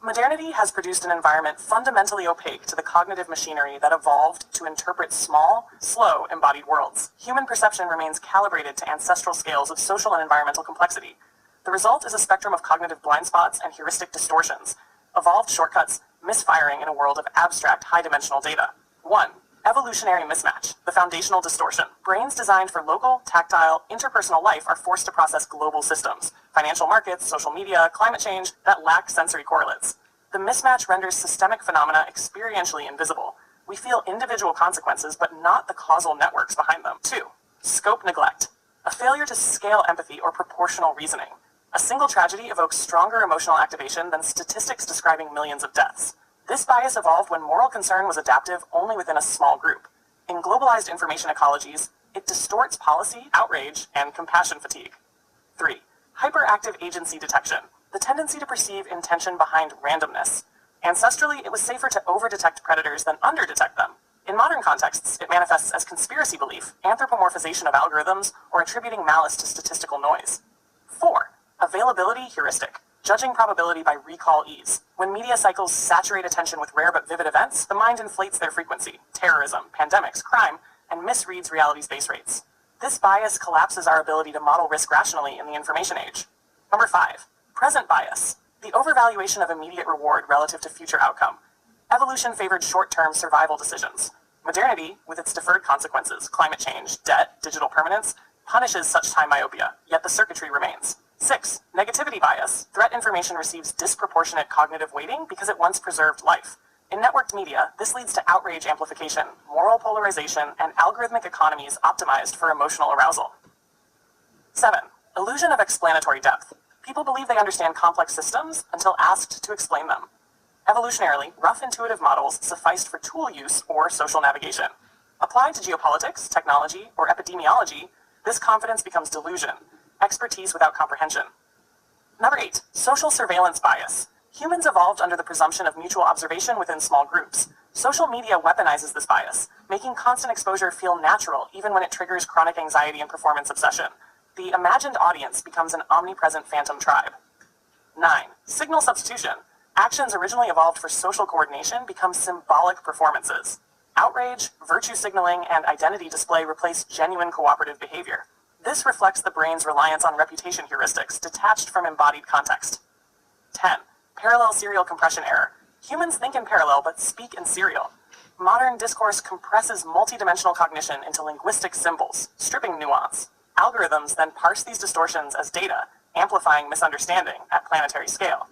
Modernity has produced an environment fundamentally opaque to the cognitive machinery that evolved to interpret small, slow, embodied worlds. Human perception remains calibrated to ancestral scales of social and environmental complexity. The result is a spectrum of cognitive blind spots and heuristic distortions, evolved shortcuts, misfiring in a world of abstract, high-dimensional data. 1. Evolutionary mismatch, the foundational distortion. Brains designed for local, tactile, interpersonal life are forced to process global systems, financial markets, social media, climate change, that lack sensory correlates. The mismatch renders systemic phenomena experientially invisible. We feel individual consequences, but not the causal networks behind them. 2. Scope neglect, a failure to scale empathy or proportional reasoning. A single tragedy evokes stronger emotional activation than statistics describing millions of deaths. This bias evolved when moral concern was adaptive only within a small group. In globalized information ecologies, it distorts policy, outrage, and compassion fatigue. 3. Hyperactive agency detection, the tendency to perceive intention behind randomness. Ancestrally, it was safer to over-detect predators than under-detect them. In modern contexts, it manifests as conspiracy belief, anthropomorphization of algorithms, or attributing malice to statistical noise. 4. Availability heuristic, judging probability by recall ease. When media cycles saturate attention with rare but vivid events, the mind inflates their frequency, terrorism, pandemics, crime, and misreads reality's base rates. This bias collapses our ability to model risk rationally in the information age. Number 5. Present bias, the overvaluation of immediate reward relative to future outcome. Evolution favored short-term survival decisions. Modernity, with its deferred consequences, climate change, debt, digital permanence, punishes such time myopia, yet the circuitry remains. 6. Negativity bias. Threat information receives disproportionate cognitive weighting because it once preserved life. In networked media, this leads to outrage amplification, moral polarization, and algorithmic economies optimized for emotional arousal. 7. Illusion of explanatory depth. People believe they understand complex systems until asked to explain them. Evolutionarily, rough intuitive models sufficed for tool use or social navigation. Applied to geopolitics, technology, or epidemiology, this confidence becomes delusion, expertise without comprehension. Number 8. Social surveillance bias. Humans evolved under the presumption of mutual observation within small groups. Social media weaponizes this bias, making constant exposure feel natural even when it triggers chronic anxiety and performance obsession. The imagined audience becomes an omnipresent phantom tribe. 9. Signal substitution. Actions originally evolved for social coordination become symbolic performances. Outrage, virtue signaling, and identity display replace genuine cooperative behavior. This reflects the brain's reliance on reputation heuristics detached from embodied context. 10. Parallel serial compression error. Humans think in parallel but speak in serial. Modern discourse compresses multidimensional cognition into linguistic symbols, stripping nuance. Algorithms then parse these distortions as data, amplifying misunderstanding at planetary scale.